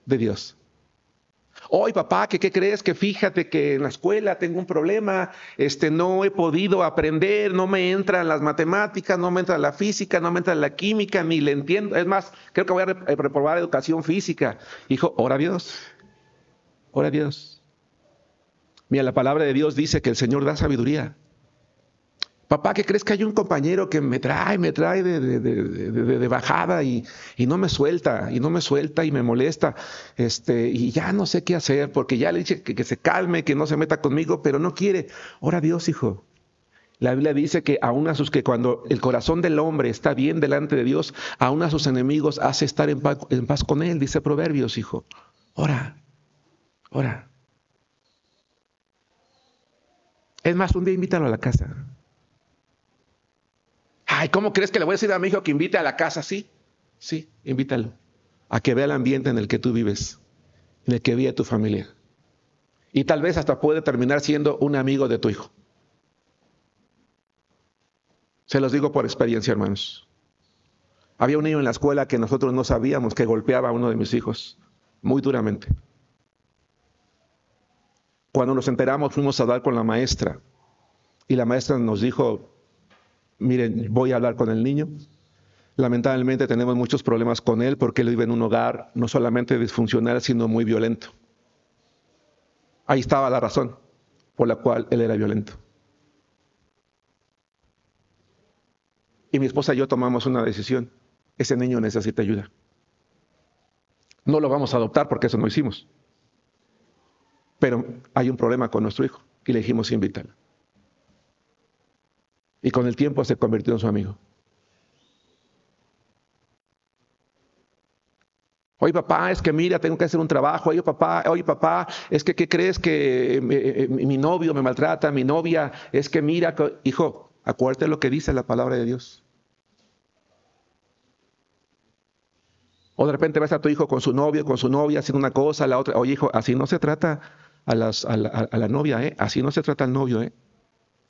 De Dios. Oye, papá, ¿qué crees? Que fíjate que en la escuela tengo un problema, no he podido aprender, no me entran las matemáticas, no me entra la física, no me entra la química, ni le entiendo. Es más, creo que voy a reprobar educación física. Hijo, ora a Dios. Ora a Dios. Mira, la palabra de Dios dice que el Señor da sabiduría. Papá, ¿qué crees? Que hay un compañero que me trae de bajada y no me suelta, y me molesta, y ya no sé qué hacer, porque ya le dije que se calme, que no se meta conmigo, pero no quiere. Ora a Dios, hijo. La Biblia dice que aún a sus que cuando el corazón del hombre está bien delante de Dios, aún a sus enemigos hace estar en paz con él, dice Proverbios, hijo. Ora, ora. Es más, un día invítalo a la casa. Ay, ¿cómo crees que le voy a decir a mi hijo que invite a la casa? Sí, invítalo. A que vea el ambiente en el que tú vives, en el que vive tu familia. Y tal vez hasta puede terminar siendo un amigo de tu hijo. Se los digo por experiencia, hermanos. Había un niño en la escuela que nosotros no sabíamos que golpeaba a uno de mis hijos muy duramente. Cuando nos enteramos, fuimos a hablar con la maestra. Y la maestra nos dijo, miren, voy a hablar con el niño. Lamentablemente tenemos muchos problemas con él porque él vive en un hogar no solamente disfuncional, sino muy violento. Ahí estaba la razón por la cual él era violento. Y mi esposa y yo tomamos una decisión. Ese niño necesita ayuda. No lo vamos a adoptar porque eso no hicimos. Pero hay un problema con nuestro hijo y le dijimos invitarlo. Y con el tiempo se convirtió en su amigo. Oye, papá, es que mira, tengo que hacer un trabajo. Oye, papá, es que ¿qué crees? Que mi novio me maltrata, mi novia, es que mira, hijo, acuérdate lo que dice la palabra de Dios. O de repente ves a tu hijo con su novio, con su novia, haciendo una cosa, la otra. Oye, hijo, así no se trata a la novia, ¿eh? Así no se trata al novio, ¿eh?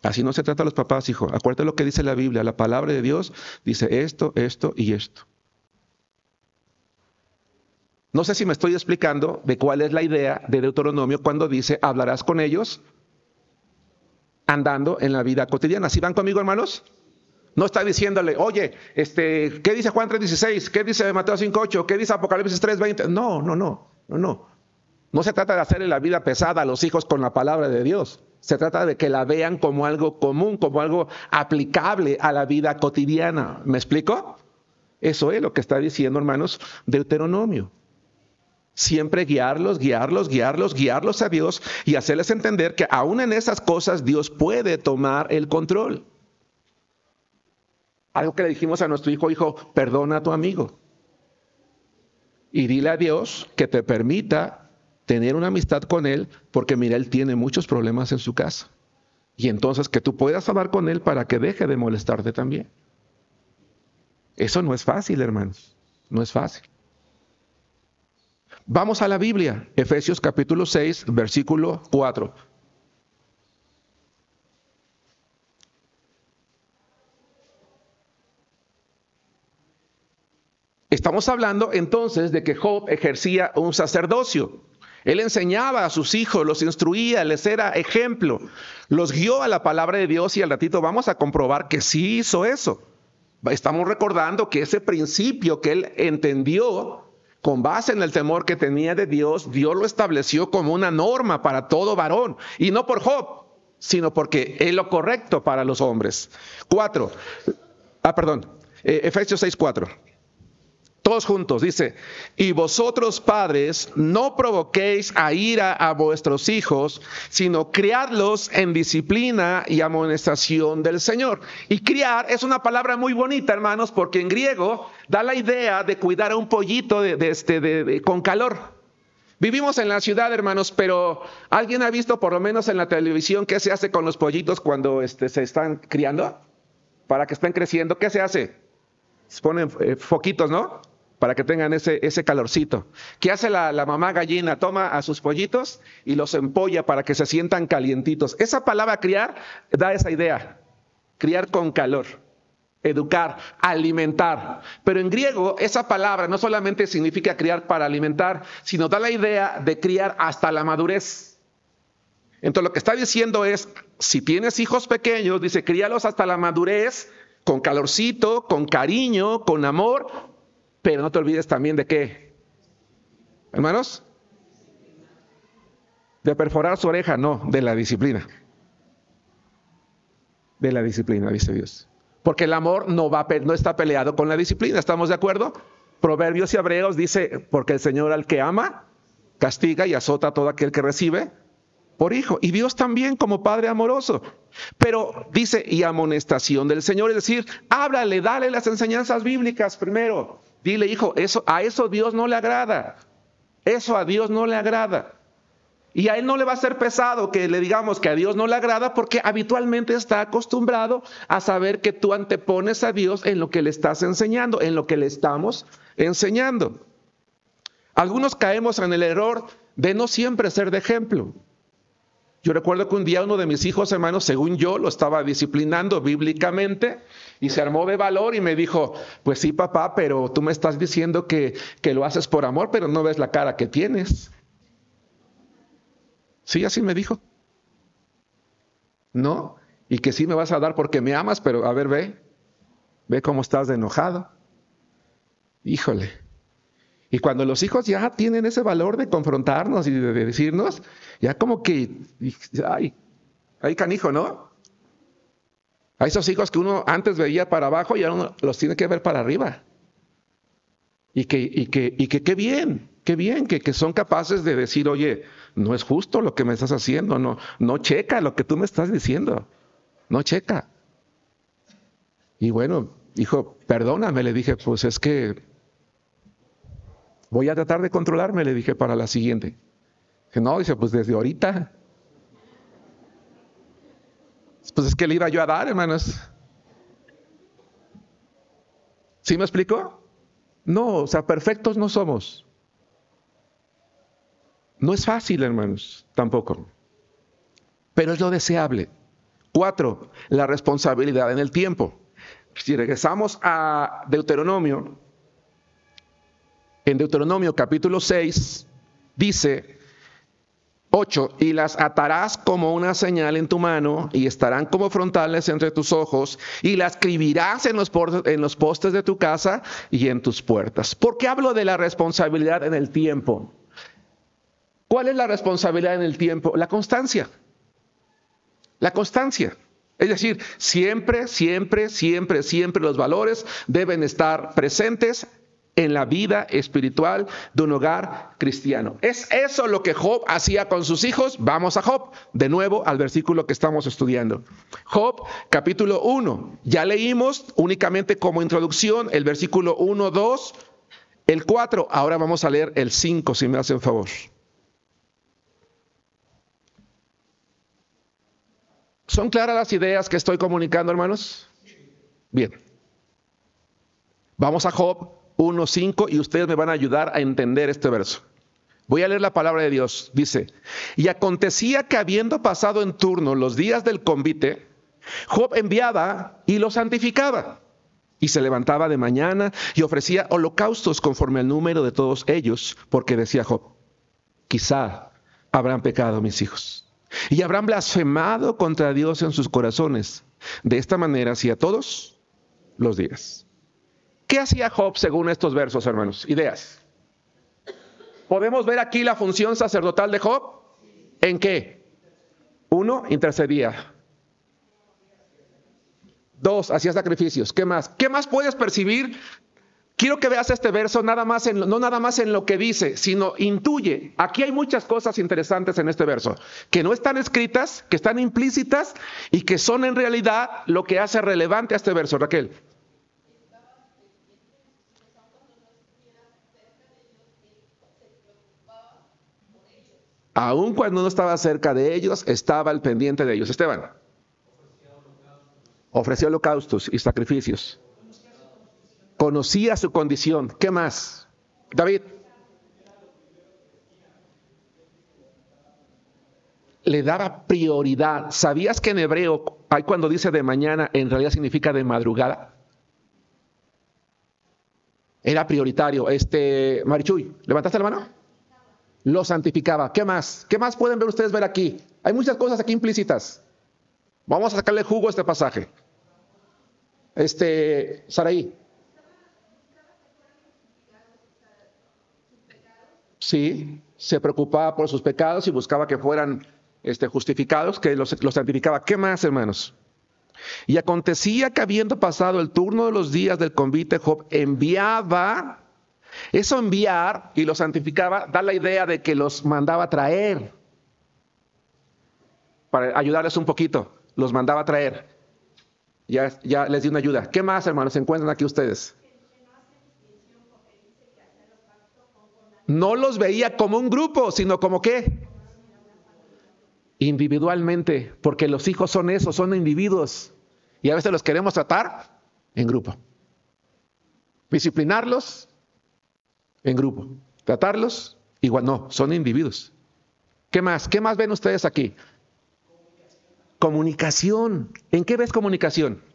Así no se trata a los papás, hijo. Acuérdate lo que dice la Biblia. La palabra de Dios dice esto, esto y esto. No sé si me estoy explicando de cuál es la idea de Deuteronomio cuando dice, hablarás con ellos andando en la vida cotidiana. ¿Sí van conmigo, hermanos? No está diciéndole, oye, ¿qué dice Juan 3:16? ¿Qué dice Mateo 5:8? ¿Qué dice Apocalipsis 3:20? No. No se trata de hacerle la vida pesada a los hijos con la palabra de Dios. Se trata de que la vean como algo común, como algo aplicable a la vida cotidiana. ¿Me explico? Eso es lo que está diciendo, hermanos, Deuteronomio. Siempre guiarlos a Dios y hacerles entender que aún en esas cosas Dios puede tomar el control. Algo que le dijimos a nuestro hijo, perdona a tu amigo. Y dile a Dios que te permita tener una amistad con él, porque mira, él tiene muchos problemas en su casa. Y entonces que tú puedas hablar con él para que deje de molestarte también. Eso no es fácil, hermanos. No es fácil. Vamos a la Biblia, Efesios capítulo 6, versículo 4. Estamos hablando entonces de que Job ejercía un sacerdocio. Él enseñaba a sus hijos, los instruía, les era ejemplo, los guió a la palabra de Dios y al ratito vamos a comprobar que sí hizo eso. Estamos recordando que ese principio que él entendió con base en el temor que tenía de Dios, Dios lo estableció como una norma para todo varón. Y no por Job, sino porque es lo correcto para los hombres. Efesios 6:4. Todos juntos, dice, y vosotros padres, no provoquéis a ira a vuestros hijos, sino criadlos en disciplina y amonestación del Señor. Y criar es una palabra muy bonita, hermanos, porque en griego da la idea de cuidar a un pollito con calor. Vivimos en la ciudad, hermanos, pero ¿alguien ha visto por lo menos en la televisión qué se hace con los pollitos cuando se están criando? Para que estén creciendo, ¿qué se hace? Se ponen foquitos, ¿no? Para que tengan ese calorcito. ¿Qué hace la mamá gallina? Toma a sus pollitos y los empolla para que se sientan calientitos. Esa palabra criar da esa idea. Criar con calor, educar, alimentar. Pero en griego esa palabra no solamente significa criar para alimentar, sino da la idea de criar hasta la madurez. Entonces lo que está diciendo es, si tienes hijos pequeños, dice, críalos hasta la madurez, con calorcito, con cariño, con amor, pero no te olvides también de qué, hermanos, de perforar su oreja, no, de la disciplina. De la disciplina, dice Dios. Porque el amor no está peleado con la disciplina, ¿estamos de acuerdo? Proverbios y Hebreos dice, porque el Señor al que ama, castiga y azota a todo aquel que recibe por hijo. Y Dios también como Padre amoroso. Pero dice, y amonestación del Señor, es decir, háblale, dale las enseñanzas bíblicas primero. Dile, hijo, a eso Dios no le agrada. Eso a Dios no le agrada. Y a él no le va a ser pesado que le digamos que a Dios no le agrada, porque habitualmente está acostumbrado a saber que tú antepones a Dios en lo que le estás enseñando, en lo que le estamos enseñando. Algunos caemos en el error de no siempre ser de ejemplo. Yo recuerdo que un día uno de mis hijos, hermanos, según yo, lo estaba disciplinando bíblicamente y se armó de valor y me dijo, pues sí, papá, pero tú me estás diciendo que lo haces por amor, pero no ves la cara que tienes. Sí, así me dijo. No, y que sí me vas a dar porque me amas, pero a ver, ve cómo estás de enojado. Híjole. Y cuando los hijos ya tienen ese valor de confrontarnos y de decirnos, ya como que, ay canijo, ¿no? A esos hijos que uno antes veía para abajo y ahora uno los tiene que ver para arriba. Y que qué bien, que son capaces de decir, oye, no es justo lo que me estás haciendo, no checa lo que tú me estás diciendo, no checa. Y bueno, hijo, perdóname, le dije, pues es que voy a tratar de controlarme, le dije, para la siguiente. Dije, no, dice, pues desde ahorita. Pues es que le iba yo a dar, hermanos. ¿Sí me explico? No, o sea, perfectos no somos. No es fácil, hermanos, tampoco. Pero es lo deseable. 4, la responsabilidad en el tiempo. Si regresamos a Deuteronomio, en Deuteronomio capítulo 6, dice 8, y las atarás como una señal en tu mano, y estarán como frontales entre tus ojos, y las escribirás en los postes de tu casa y en tus puertas. ¿Por qué hablo de la responsabilidad en el tiempo? ¿Cuál es la responsabilidad en el tiempo? La constancia. La constancia. Es decir, siempre, siempre, siempre, siempre los valores deben estar presentes en la vida espiritual de un hogar cristiano. ¿Es eso lo que Job hacía con sus hijos? Vamos a Job, de nuevo al versículo que estamos estudiando. Job, capítulo 1. Ya leímos únicamente como introducción el versículo 1, 2, el 4. Ahora vamos a leer el 5, si me hacen favor. ¿Son claras las ideas que estoy comunicando, hermanos? Bien. Vamos a Job 1:5 y ustedes me van a ayudar a entender este verso. Voy a leer la palabra de Dios. Dice, y acontecía que habiendo pasado en turno los días del convite, Job enviaba y los santificaba. Y se levantaba de mañana y ofrecía holocaustos conforme al número de todos ellos, porque decía Job, quizá habrán pecado mis hijos y habrán blasfemado contra Dios en sus corazones. De esta manera hacía todos los días. ¿Qué hacía Job según estos versos, hermanos? Ideas. ¿Podemos ver aquí la función sacerdotal de Job? ¿En qué? 1, intercedía. 2, hacía sacrificios. ¿Qué más? ¿Qué más puedes percibir? Quiero que veas este verso no nada más en lo que dice, sino intuye. Aquí hay muchas cosas interesantes en este verso, que no están escritas, que están implícitas y que son en realidad lo que hace relevante a este verso. Raquel. Aun cuando no estaba cerca de ellos, estaba al pendiente de ellos. Esteban. Ofreció holocaustos y sacrificios. Conocía su condición. ¿Qué más? David. Le daba prioridad. ¿Sabías que en hebreo, hay cuando dice de mañana, en realidad significa de madrugada? Era prioritario. Marichuy, ¿levantaste la mano? Lo santificaba. ¿Qué más? ¿Qué más pueden ver ustedes ver aquí? Hay muchas cosas aquí implícitas. Vamos a sacarle jugo a este pasaje. Saraí. Sí, se preocupaba por sus pecados y buscaba que fueran justificados, que los santificaba. ¿Qué más, hermanos? Y acontecía que habiendo pasado el turno de los días del convite, Job enviaba. Eso enviar y los santificaba da la idea de que los mandaba a traer. Para ayudarles un poquito, los mandaba a traer. Ya les di una ayuda. ¿Qué más, hermanos, se encuentran aquí ustedes? No los veía como un grupo, sino como ¿qué? Individualmente, porque los hijos son eso, son individuos. Y a veces los queremos tratar en grupo. Disciplinarlos en grupo. Tratarlos igual, no, son individuos. ¿Qué más? ¿Qué más ven ustedes aquí? Comunicación. ¿En qué ves comunicación?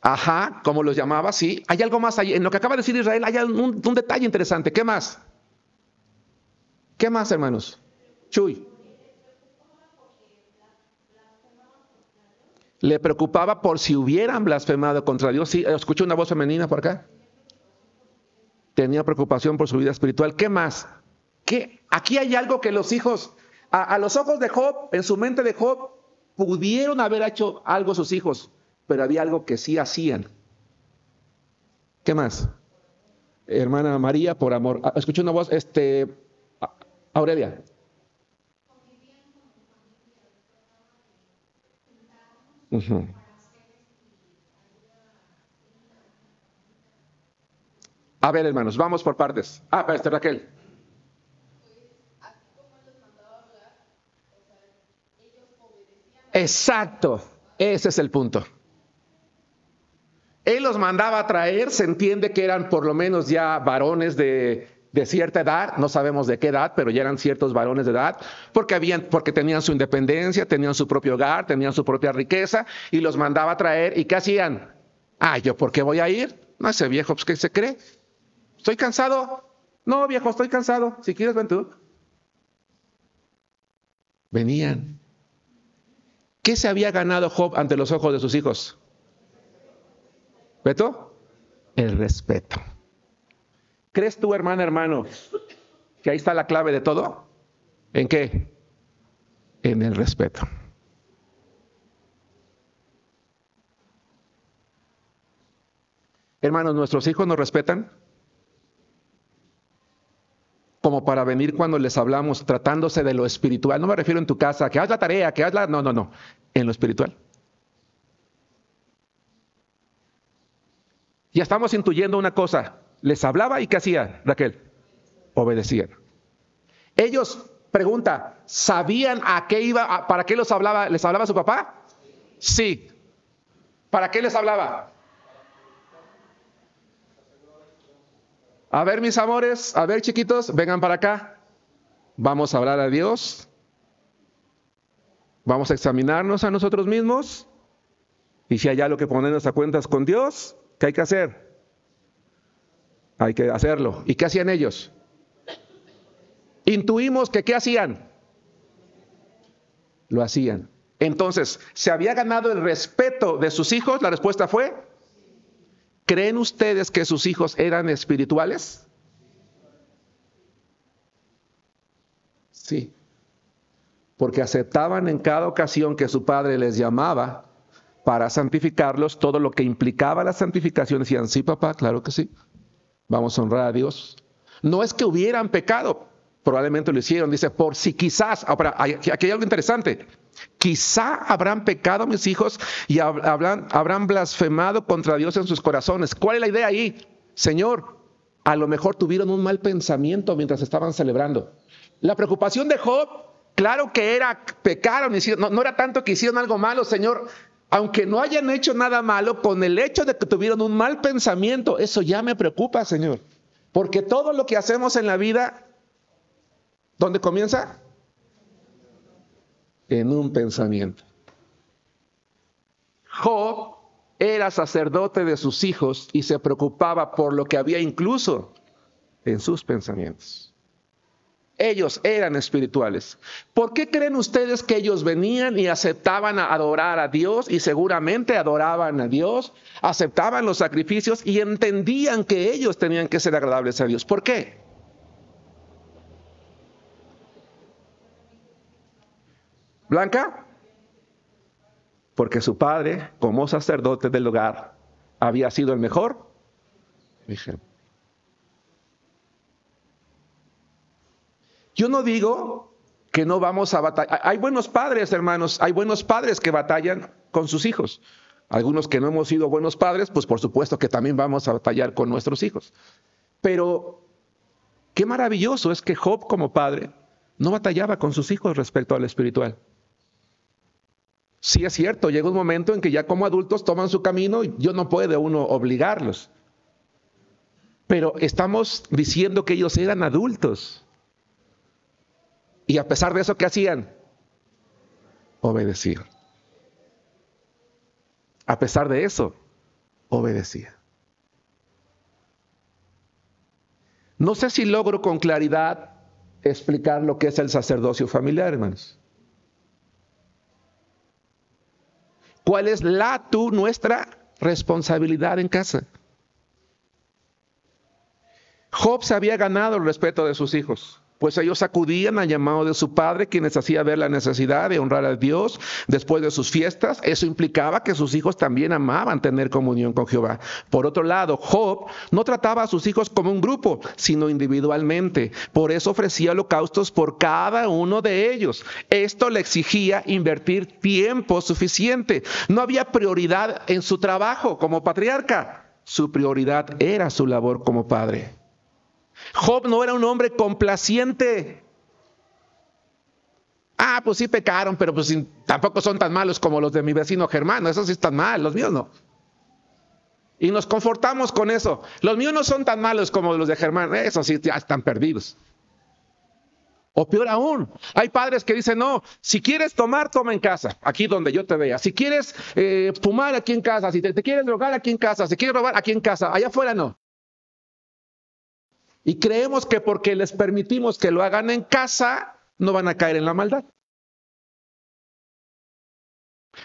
Ajá, como los llamaba, sí. Hay algo más ahí. En lo que acaba de decir Israel hay un detalle interesante. ¿Qué más? ¿Qué más, hermanos? Chuy. Le preocupaba por si hubieran blasfemado contra Dios. Sí, escuché una voz femenina por acá. Tenía preocupación por su vida espiritual. ¿Qué más? Aquí hay algo que los hijos, a los ojos de Job, en su mente de Job, pudieron haber hecho algo sus hijos, pero había algo que sí hacían. ¿Qué más? Hermana María, por amor. Escuché una voz, Aurelia. Uh-huh. A ver, hermanos, vamos por partes. Raquel. Exacto, ese es el punto. Él los mandaba a traer, se entiende que eran por lo menos ya varones de cierta edad, no sabemos de qué edad, pero ya eran ciertos varones de edad, porque tenían su independencia, tenían su propio hogar, tenían su propia riqueza, y los mandaba a traer, ¿y qué hacían? ¿Yo por qué voy a ir? No, ese viejo, pues, ¿qué se cree? ¿Estoy cansado? No, viejo, estoy cansado. Si quieres, ven tú. Venían. ¿Qué se había ganado Job ante los ojos de sus hijos? ¿Beto? El respeto. ¿Crees tú, hermana, hermano, que ahí está la clave de todo? ¿En qué? En el respeto. Hermanos, ¿nuestros hijos nos respetan? Como para venir cuando les hablamos, tratándose de lo espiritual. No me refiero en tu casa, que haz la tarea, que haz la... No, no, no. En lo espiritual. Ya estamos intuyendo una cosa. Les hablaba y ¿qué hacía, Raquel? Obedecían. Ellos, pregunta, ¿sabían a qué iba, para qué los hablaba? ¿Les hablaba su papá? Sí. ¿Para qué les hablaba? A ver, mis amores, a ver, chiquitos, vengan para acá. Vamos a hablar a Dios. Vamos a examinarnos a nosotros mismos. Y si hay algo que ponernos a cuentas con Dios, ¿qué hay que hacer? Hay que hacerlo. ¿Y qué hacían ellos? Intuimos que ¿qué hacían? Lo hacían. Entonces, ¿se había ganado el respeto de sus hijos? La respuesta fue: ¿creen ustedes que sus hijos eran espirituales? Sí. Porque aceptaban en cada ocasión que su padre les llamaba para santificarlos, todo lo que implicaba la santificación. Decían, sí, papá, claro que sí. Vamos a honrar a Dios. No es que hubieran pecado, probablemente lo hicieron. Dice, por si quizás, ahora, aquí hay algo interesante. Quizá habrán pecado mis hijos y habrán blasfemado contra Dios en sus corazones. ¿Cuál es la idea ahí? Señor, a lo mejor tuvieron un mal pensamiento mientras estaban celebrando. La preocupación de Job, claro que era, pecaron, no era tanto que hicieron algo malo, Señor. Aunque no hayan hecho nada malo, con el hecho de que tuvieron un mal pensamiento, eso ya me preocupa, Señor. Porque todo lo que hacemos en la vida, ¿dónde comienza? En un pensamiento. Job era sacerdote de sus hijos y se preocupaba por lo que había incluso en sus pensamientos. Ellos eran espirituales. ¿Por qué creen ustedes que ellos venían y aceptaban a adorar a Dios? Y seguramente adoraban a Dios, aceptaban los sacrificios y entendían que ellos tenían que ser agradables a Dios. ¿Por qué? ¿Blanca? Porque su padre, como sacerdote del hogar, había sido el mejor ejemplo. Yo no digo que no vamos a batallar. Hay buenos padres, hermanos, hay buenos padres que batallan con sus hijos. Algunos que no hemos sido buenos padres, pues por supuesto que también vamos a batallar con nuestros hijos. Pero qué maravilloso es que Job como padre no batallaba con sus hijos respecto al espiritual. Sí es cierto, llega un momento en que ya como adultos toman su camino y yo no puede uno obligarlos. Pero estamos diciendo que ellos eran adultos. Y a pesar de eso, ¿qué hacían? Obedecían. A pesar de eso, obedecían. No sé si logro con claridad explicar lo que es el sacerdocio familiar, hermanos. ¿Cuál es nuestra responsabilidad en casa? Job se había ganado el respeto de sus hijos, pues ellos acudían al llamado de su padre, quien les hacía ver la necesidad de honrar a Dios después de sus fiestas. Eso implicaba que sus hijos también amaban tener comunión con Jehová. Por otro lado, Job no trataba a sus hijos como un grupo, sino individualmente. Por eso ofrecía holocaustos por cada uno de ellos. Esto le exigía invertir tiempo suficiente. No había prioridad en su trabajo como patriarca. Su prioridad era su labor como padre. Job no era un hombre complaciente. Pues sí pecaron, pero pues tampoco son tan malos como los de mi vecino Germán. Esos sí están mal, los míos no. Y nos confortamos con eso. Los míos no son tan malos como los de Germán. Esos sí ya están perdidos. O peor aún, hay padres que dicen, no, si quieres tomar, toma en casa, aquí donde yo te vea. Si quieres fumar, aquí en casa. Si te quieres drogar, aquí en casa. Si quieres robar, aquí en casa. Allá afuera no. Y creemos que porque les permitimos que lo hagan en casa, no van a caer en la maldad.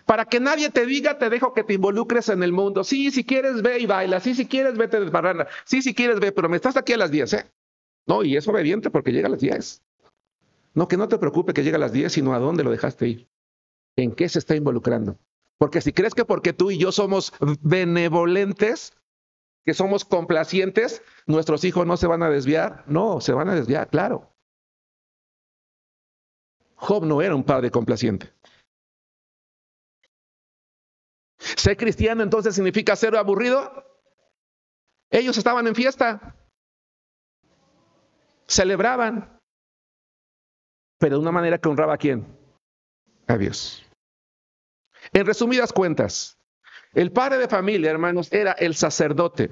Para que nadie te diga, te dejo que te involucres en el mundo. Sí, si quieres ve y baila. Sí, si quieres vete de parranda. Sí, si quieres ve, pero me estás aquí a las 10, ¿eh? No, y es obediente porque llega a las 10. No, que no te preocupe que llegue a las 10, sino a dónde lo dejaste ir. ¿En qué se está involucrando? Porque si crees que porque tú y yo somos benevolentes, que somos complacientes, nuestros hijos no se van a desviar. No, se van a desviar, claro. Job no era un padre complaciente. ¿Ser cristiano entonces significa ser aburrido? Ellos estaban en fiesta. Celebraban. Pero de una manera que honraba a ¿quién? A Dios. En resumidas cuentas, el padre de familia, hermanos, era el sacerdote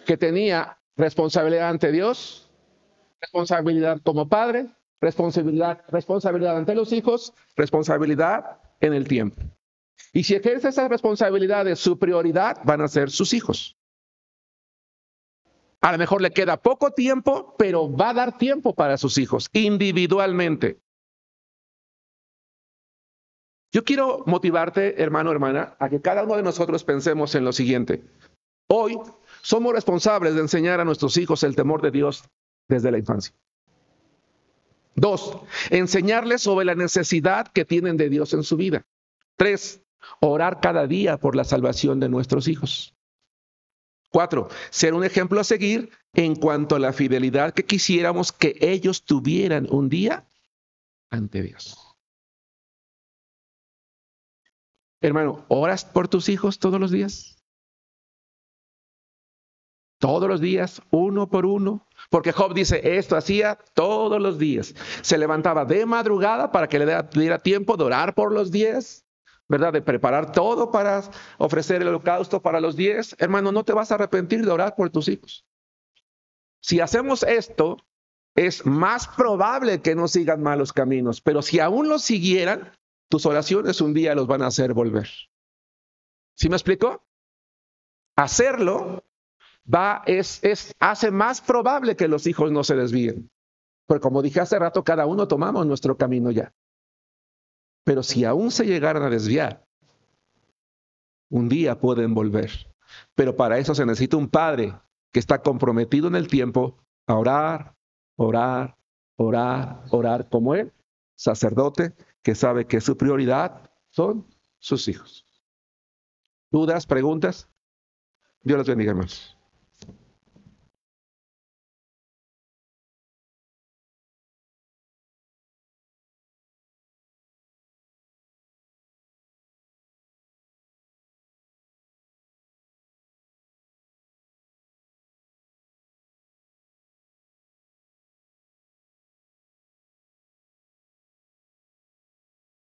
que tenía responsabilidad ante Dios, responsabilidad como padre, responsabilidad ante los hijos, responsabilidad en el tiempo. Y si ejerce esas responsabilidades, su prioridad van a ser sus hijos. A lo mejor le queda poco tiempo, pero va a dar tiempo para sus hijos, individualmente. Yo quiero motivarte, hermano, hermana, a que cada uno de nosotros pensemos en lo siguiente. Hoy somos responsables de enseñar a nuestros hijos el temor de Dios desde la infancia. 2, enseñarles sobre la necesidad que tienen de Dios en su vida. 3, orar cada día por la salvación de nuestros hijos. 4, ser un ejemplo a seguir en cuanto a la fidelidad que quisiéramos que ellos tuvieran un día ante Dios. Hermano, ¿oras por tus hijos todos los días? Todos los días, uno por uno. Porque Job dice, esto hacía todos los días. Se levantaba de madrugada para que le diera tiempo de orar por los 10, ¿verdad? De preparar todo para ofrecer el holocausto para los 10. Hermano, no te vas a arrepentir de orar por tus hijos. Si hacemos esto, es más probable que no sigan malos caminos. Pero si aún los siguieran, tus oraciones un día los van a hacer volver. ¿Sí me explico? Hacerlo hace más probable que los hijos no se desvíen. Porque como dije hace rato, cada uno tomamos nuestro camino ya. Pero si aún se llegaran a desviar, un día pueden volver. Pero para eso se necesita un padre que está comprometido en el tiempo a orar, orar, orar, orar como él, sacerdote, que sabe que su prioridad son sus hijos. ¿Dudas, preguntas? Dios los bendiga, hermanos.